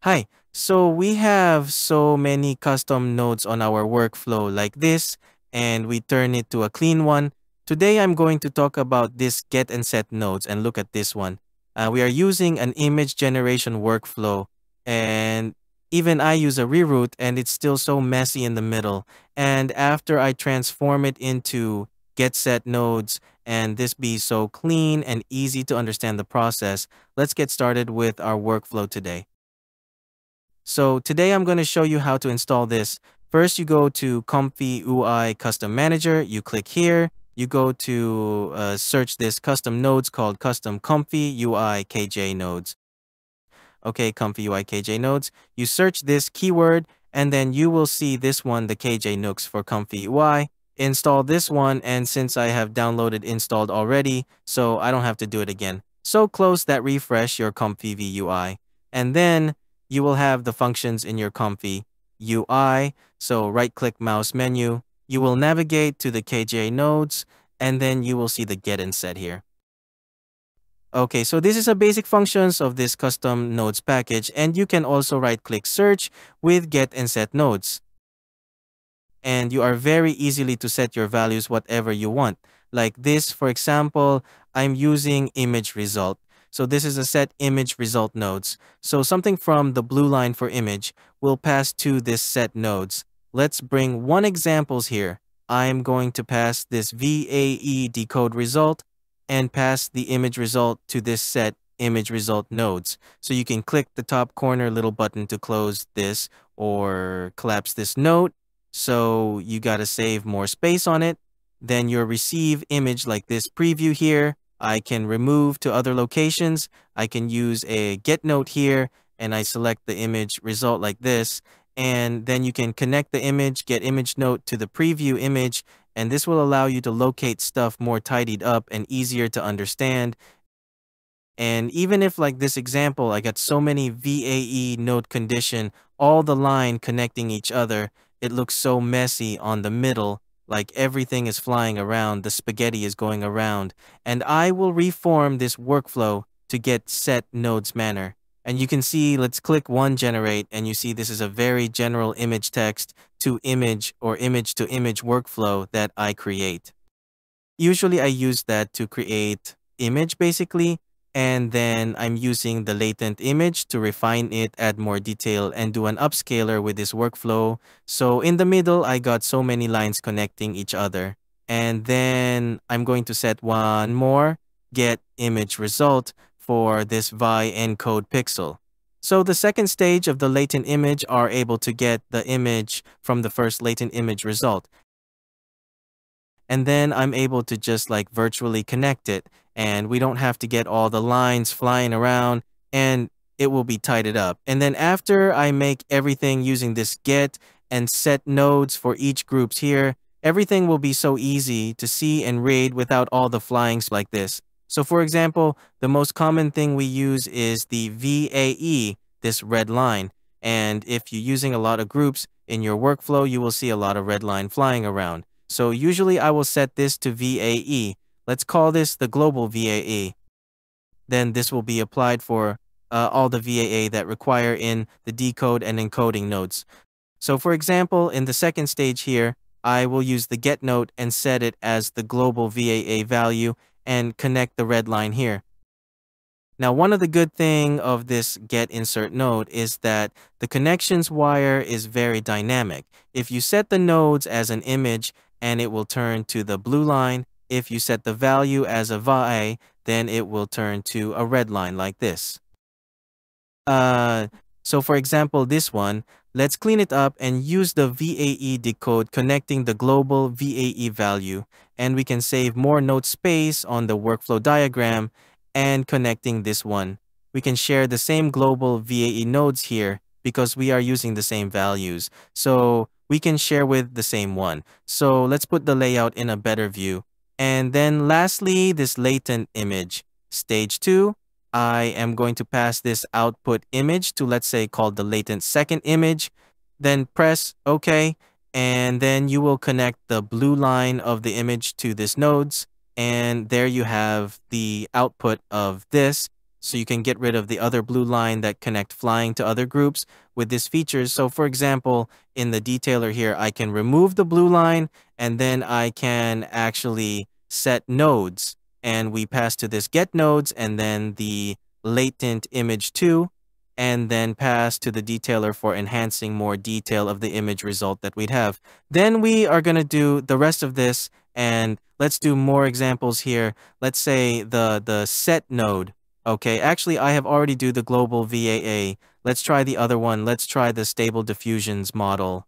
Hi. So we have so many custom nodes on our workflow like this, and we turn it to a clean one. Today I'm going to talk about this get and set nodes and look at this one. We are using an image generation workflow, and even I use a reroute and it's still so messy in the middle. And after I transform it into get set nodes and this be so clean and easy to understand the process, let's get started with our workflow today. So today I'm going to show you how to install this. First, you go to ComfyUI Custom Manager. You click here. You go to search this custom nodes called Custom ComfyUI KJ nodes. Okay, ComfyUI KJ nodes. You search this keyword, and then you will see this one, the KJ nooks for ComfyUI. Install this one, and since I have downloaded installed already, so I don't have to do it again. So close that refresh your Comfy UI. And then you will have the functions in your Comfy UI. So right-click mouse menu. You will navigate to the KJ nodes, and then you will see the get and set here. Okay, so this is a basic functions of this custom nodes package, and you can also right-click search with get and set nodes. And you are very easily to set your values whatever you want. Like this, for example, I'm using image result. So this is a set image result nodes. So something from the blue line for image will pass to this set nodes. Let's bring one examples here. I'm going to pass this VAE decode result and pass the image result to this set image result nodes. So you can click the top corner little button to close this or collapse this node. So you got to save more space on it. Then your receive image like this preview here, I can remove to other locations. I can use a get note here and I select the image result like this. And then you can connect the image, get image note to the preview image, and this will allow you to locate stuff more tidied up and easier to understand. And even if like this example, I got so many VAE node condition, all the line connecting each other, it looks so messy on the middle, like everything is flying around, the spaghetti is going around. And I will reform this workflow to get set nodes manner. And you can see, let's click one generate, and you see this is a very general image text to image or image to image workflow that I create. Usually I use that to create image basically, and then I'm using the latent image to refine it, add more detail, and do an upscaler with this workflow. So in the middle, I got so many lines connecting each other. And then I'm going to set one more, get image result for this vi encode pixel. So the second stage of the latent image are able to get the image from the first latent image result. And then I'm able to just like virtually connect it, and we don't have to get all the lines flying around, and it will be tidied up. And then after I make everything using this get and set nodes for each groups here, everything will be so easy to see and read without all the flyings like this. So for example, the most common thing we use is the VAE, this red line. And if you're using a lot of groups in your workflow, you will see a lot of red line flying around. So usually I will set this to VAE. Let's call this the global VAE. Then this will be applied for all the VAA that require in the decode and encoding nodes. So for example, in the second stage here, I will use the get node and set it as the global VAA value and connect the red line here. Now, one of the good thing of this get insert node is that the connections wire is very dynamic. If you set the nodes as an image, and it will turn to the blue line. If you set the value as a VAE, then it will turn to a red line like this. So for example, this one, let's clean it up and use the VAE decode connecting the global VAE value, and we can save more node space on the workflow diagram and connecting this one. We can share the same global VAE nodes here because we are using the same values. So we can share with the same one. So let's put the layout in a better view. And then lastly, this latent image. Stage 2, I am going to pass this output image to, let's say, called the latent second image. Then press OK, and then you will connect the blue line of the image to this nodes. And there you have the output of this. So you can get rid of the other blue line that connect flying to other groups with this feature. So for example, in the detailer here, I can remove the blue line and then I can actually set nodes. And we pass to this get nodes and then the latent image 2 and then pass to the detailer for enhancing more detail of the image result that we'd have. Then we are going to do the rest of this, and let's do more examples here. Let's say the set node. Okay, actually I have already do the global VAA. Let's try the other one. Let's try the stable diffusions model.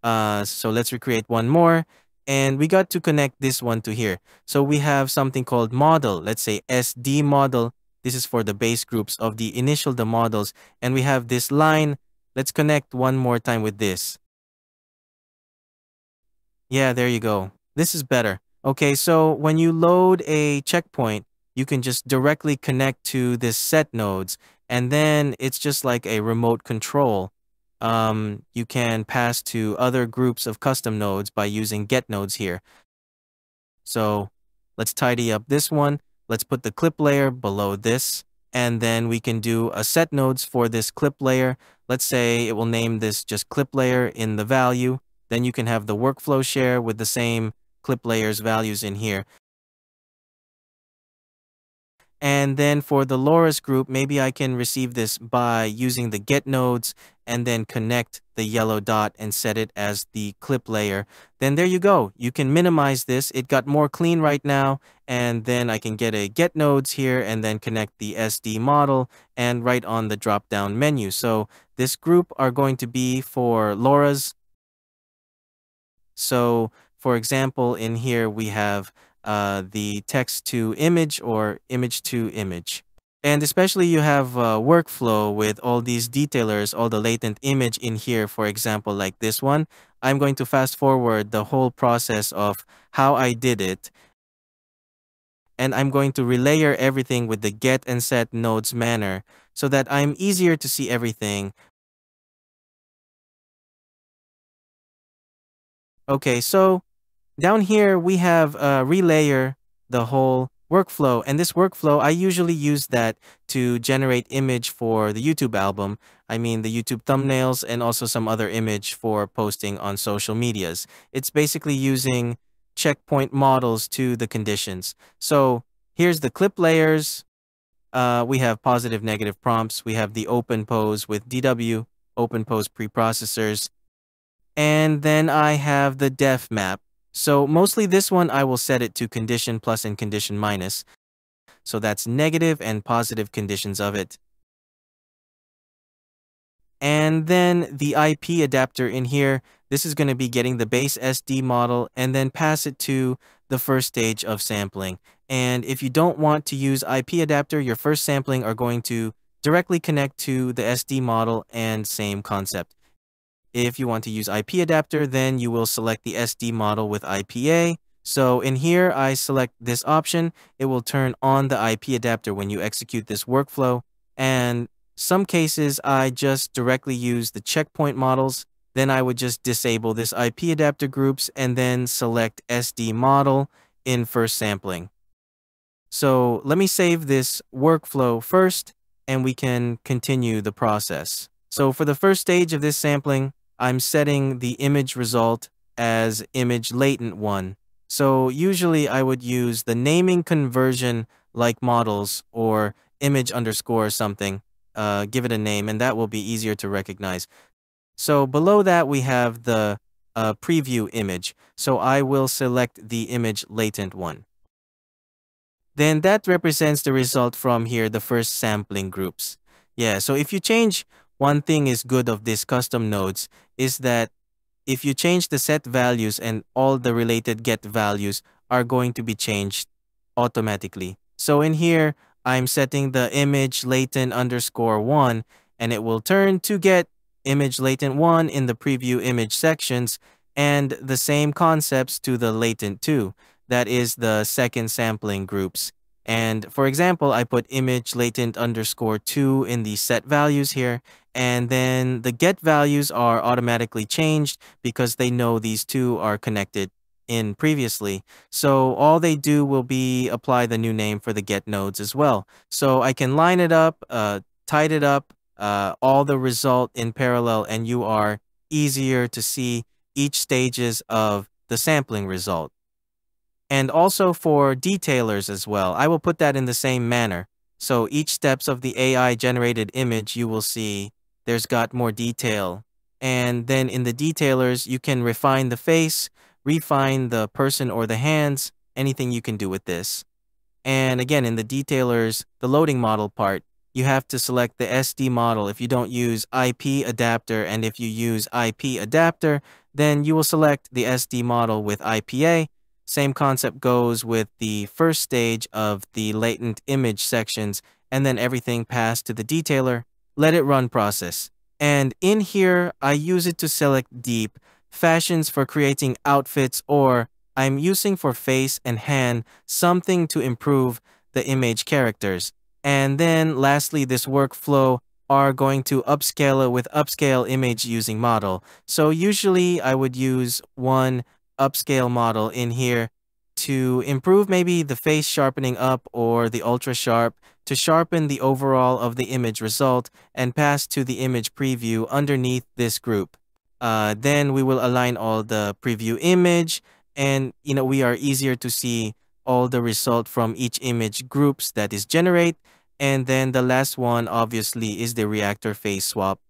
So let's recreate one more. And we got to connect this one to here. So we have something called model. Let's say SD model. This is for the base groups of the initial the models. And we have this line. Let's connect one more time with this. Yeah, there you go. This is better. Okay, so when you load a checkpoint, you can just directly connect to this set nodes. And then it's just like a remote control. You can pass to other groups of custom nodes by using get nodes here. So let's tidy up this one. Let's put the clip layer below this. And then we can do a set nodes for this clip layer. Let's say it will name this just clip layer in the value. Then you can have the workflow share with the same clip layers values in here. And then for the Loris group, maybe I can receive this by using the get nodes and then connect the yellow dot and set it as the clip layer. Then there you go. You can minimize this. It got more clean right now. And then I can get a get nodes here and then connect the SD model and right on the drop down menu. So this group are going to be for LoRa's. So for example, in here we have the text to image or image to image. And especially you have workflow with all these detailers, all the latent image in here, for example, like this one. I'm going to fast forward the whole process of how I did it. And I'm going to relayer everything with the get and set nodes manner so that I'm easier to see everything. Okay, so down here we have relayer the whole workflow, and this workflow I usually use that to generate image for the YouTube album. I mean the YouTube thumbnails and also some other image for posting on social medias. It's basically using checkpoint models to the conditions. So here's the clip layers. We have positive negative prompts. We have the open pose with DW, open pose preprocessors. And then I have the def map. So mostly this one, I will set it to condition plus and condition minus. So that's negative and positive conditions of it. And then the IP adapter in here, this is going to be getting the base SD model and then pass it to the first stage of sampling. And if you don't want to use IP adapter, your first sampling are going to directly connect to the SD model and same concept. If you want to use IP adapter, then you will select the SD model with IPA. So in here, I select this option. It will turn on the IP adapter when you execute this workflow. And some cases, I just directly use the checkpoint models. Then I would just disable this IP adapter groups and then select SD model in first sampling. So let me save this workflow first, and we can continue the process. So for the first stage of this sampling, I'm setting the image result as image latent 1. So usually I would use the naming conversion like models or image underscore something. Give it a name, and that will be easier to recognize. So below that we have the preview image. So I will select the image latent 1. Then that represents the result from here, the first sampling groups. Yeah, so if you change, one thing is good of these custom nodes is that if you change the set values and all the related get values are going to be changed automatically. So in here, I'm setting the image latent underscore 1, and it will turn to get image latent 1 in the preview image sections, and the same concepts to the latent 2. That is the second sampling groups. And for example, I put image latent underscore 2 in the set values here, and then the get values are automatically changed because they know these two are connected. in previously. So all they do will be apply the new name for the get nodes as well. So I can line it up, tied it up, all the result in parallel, and you are easier to see each stages of the sampling result. And also for detailers as well, I will put that in the same manner. So each steps of the AI generated image, you will see there's got more detail. And then in the detailers, you can refine the face, refine the person or the hands, anything you can do with this. And again, in the detailers, the loading model part, you have to select the SD model if you don't use IP adapter. And if you use IP adapter, then you will select the SD model with IPA. Same concept goes with the first stage of the latent image sections, and then everything passed to the detailer. Let it run process. And in here, I use it to select deep fashions for creating outfits, or I'm using for face and hand something to improve the image characters. And then lastly, this workflow are going to upscale it with upscale image using model. So usually I would use one upscale model in here to improve maybe the face sharpening up or the ultra sharp to sharpen the overall of the image result and pass to the image preview underneath this group. Then we will align all the preview image, and we are easier to see all the result from each image groups that is generate. And then the last one obviously is the reactor face swap.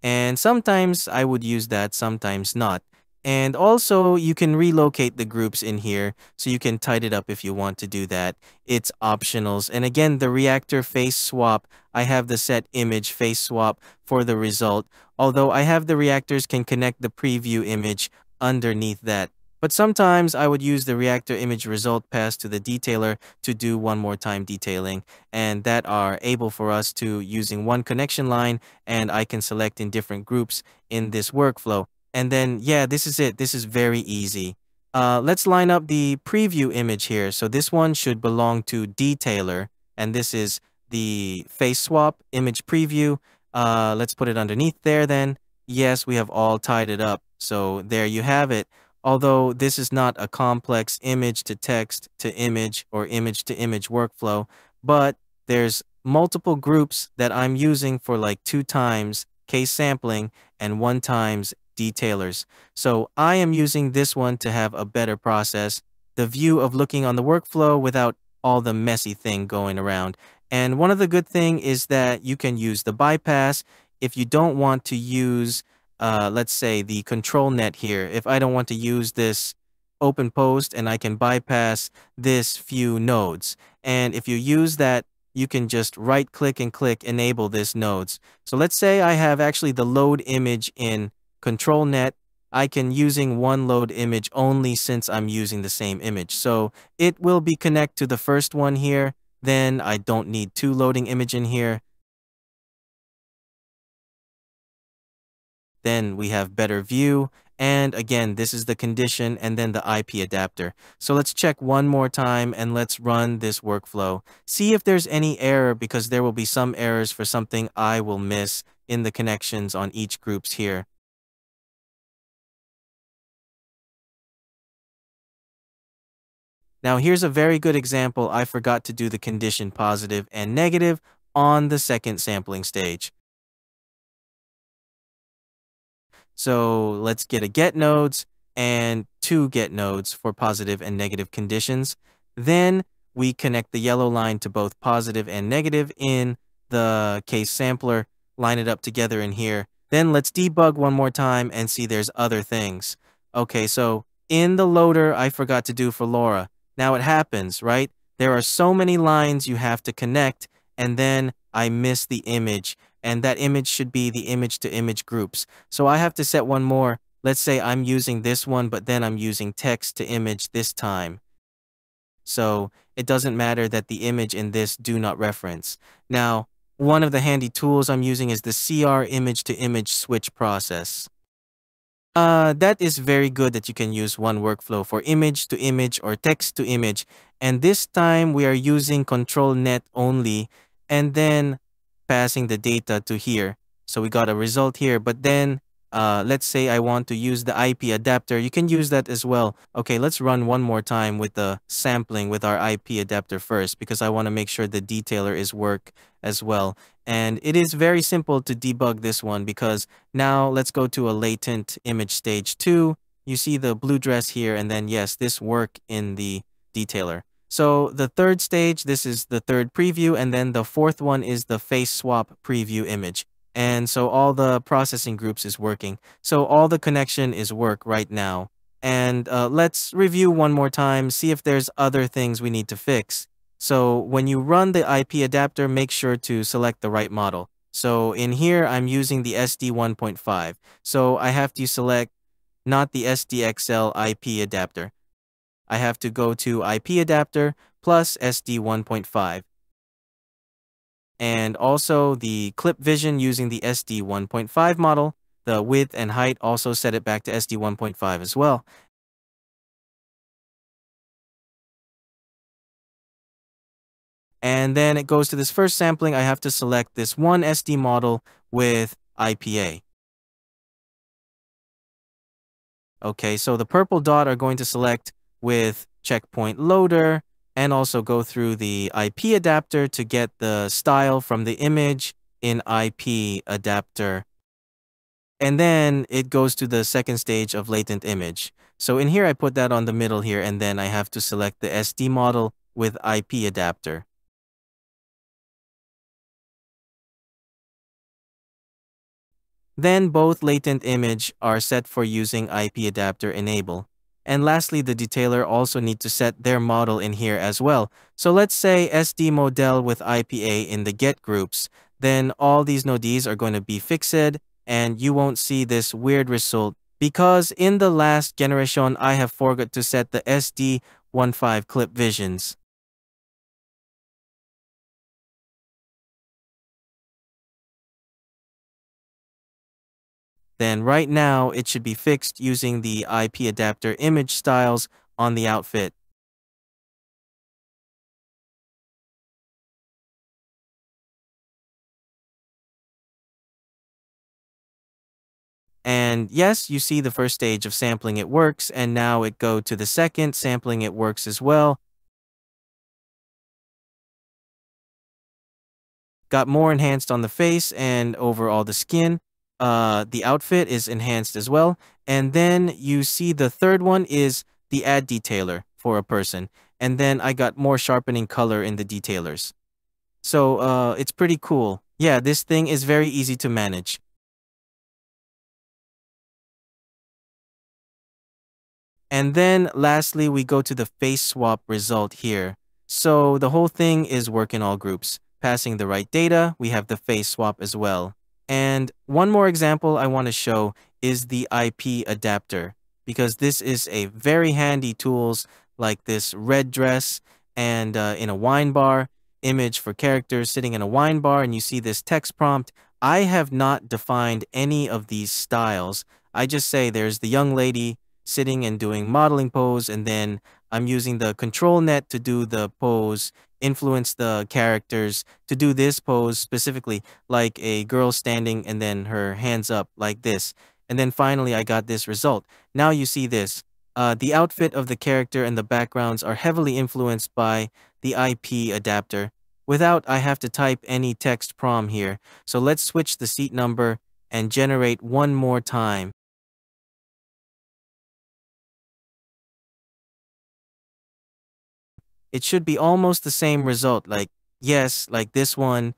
And sometimes I would use that, sometimes not. And also, you can relocate the groups in here, so you can tidy it up if you want to do that. It's optionals. And again, the reactor face swap, I have the set image face swap for the result, although I have the reactors can connect the preview image underneath that. But sometimes I would use the reactor image result pass to the detailer to do one more time detailing, and that are able for us to using one connection line, and I can select in different groups in this workflow. And then, yeah, this is it. This is very easy. Let's line up the preview image here. So this one should belong to detailer, and this is the face swap image preview. Let's put it underneath there then. Yes, we have all tied it up. So there you have it. Although this is not a complex image to text to image or image to image workflow, but there's multiple groups that I'm using for like 2 times case sampling and 1 times detailers. So I am using this one to have a better process, the view of looking on the workflow without all the messy thing going around. And one of the good thing is that you can use the bypass if you don't want to use let's say the control net here. If I don't want to use this open post, and I can bypass this few nodes. And if you use that, you can just right click and click enable this nodes. So let's say I have actually the load image in control net. I can using one load image only since I'm using the same image. So it will be connect to the first one here. Then I don't need 2 loading image in here. Then we have better view. And again, this is the condition and then the IP adapter. So let's check one more time and let's run this workflow. See if there's any error, because there will be some errors for something I will miss in the connections on each groups here. Now here's a very good example. I forgot to do the condition positive and negative on the second sampling stage. So let's get a get nodes and 2 get nodes for positive and negative conditions. Then we connect the yellow line to both positive and negative in the case sampler, line it up together in here. Then let's debug one more time and see there's other things. Okay, so in the loader, I forgot to do for Laura. Now it happens, right? There are so many lines you have to connect, and then I miss the image, and that image should be the image to image groups. So I have to set one more. Let's say I'm using this one, but then I'm using text to image this time. So it doesn't matter that the image in this do not reference. Now, one of the handy tools I'm using is the CR image to image switch process. That is very good that you can use one workflow for image to image or text to image. And this time we are using control net only, and then passing the data to here. So we got a result here, but then let's say I want to use the IP adapter, you can use that as well. Okay, let's run one more time with the sampling with our IP adapter first because I want to make sure the detailer is work as well. And it is very simple to debug this one because now let's go to a latent image stage 2. You see the blue dress here, and then yes, this work in the detailer. So the third stage, this is the third preview, and then the fourth one is the face swap preview image. And so all the processing groups is working. So all the connection is work right now. And let's review one more time, see if there's other things we need to fix. So when you run the IP adapter, make sure to select the right model. So in here, I'm using the SD 1.5. So I have to select not the SDXL IP adapter. I have to go to IP adapter plus SD 1.5. And also the clip vision using the SD 1.5 model, the width and height also set it back to SD 1.5 as well. And then it goes to this first sampling. I have to select this one SD model with IPA. Okay, so the purple dot are going to select with checkpoint loader and also go through the IP adapter to get the style from the image in IP adapter. And then it goes to the second stage of latent image. So in here, I put that on the middle here, and then I have to select the SD model with IP adapter. Then both latent image are set for using IP adapter enable. And lastly, the detailer also need to set their model in here as well. So let's say SD model with IPA in the get groups, then all these nodes are going to be fixed and you won't see this weird result because in the last generation, I have forgot to set the SD15 clip visions. Then right now, it should be fixed using the IP adapter image styles on the outfit. And yes, you see the first stage of sampling it works, and now it go to the second, sampling it works as well. Got more enhanced on the face and overall the skin. The outfit is enhanced as well. And then you see the third one is the add detailer for a person. And then I got more sharpening color in the detailers. So it's pretty cool. Yeah, this thing is very easy to manage. And then lastly, we go to the face swap result here. So the whole thing is work in all groups. Passing the right data, we have the face swap as well. And one more example I want to show is the IP adapter, because this is a very handy tools like this red dress and in a wine bar, image for characters sitting in a wine bar, and you see this text prompt. I have not defined any of these styles. I just say there's the young lady sitting and doing modeling pose, and then I'm using the control net to do the pose, influence the characters to do this pose specifically, like a girl standing and then her hands up like this. And then finally, I got this result. Now you see this. The outfit of the character and the backgrounds are heavily influenced by the IP adapter. Without, I have to type any text prompt here. So let's switch the seat number and generate one more time. It should be almost the same result, like, yes, like this one,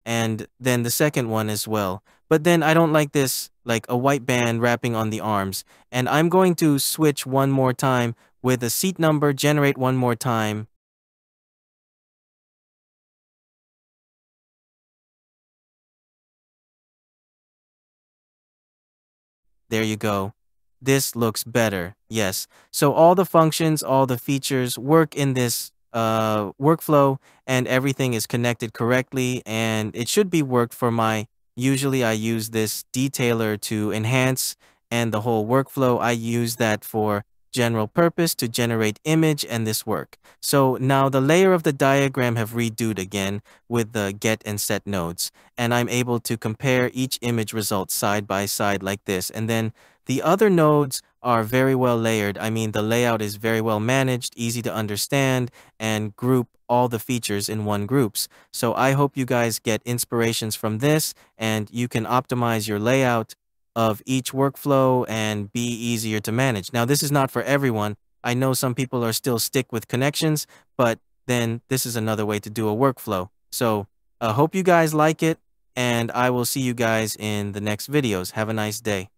and then the second one as well. But then I don't like this, like a white band wrapping on the arms. And I'm going to switch one more time with a seat number, generate one more time. There you go. This looks better. Yes. So all the functions, all the features work in this workflow and everything is connected correctly and it should be worked for my, usually I use this detailer to enhance and the whole workflow. I use that for general purpose to generate image and this work. So now the layer of the diagram have redoed again with the get and set nodes, and I'm able to compare each image result side by side like this. And then the other nodes are very well layered. I mean, the layout is very well managed, easy to understand, and group all the features in one groups. So I hope you guys get inspirations from this and you can optimize your layout of each workflow and be easier to manage. Now, this is not for everyone. I know some people are still stick with connections, but then this is another way to do a workflow. So hope you guys like it, and I will see you guys in the next videos. Have a nice day.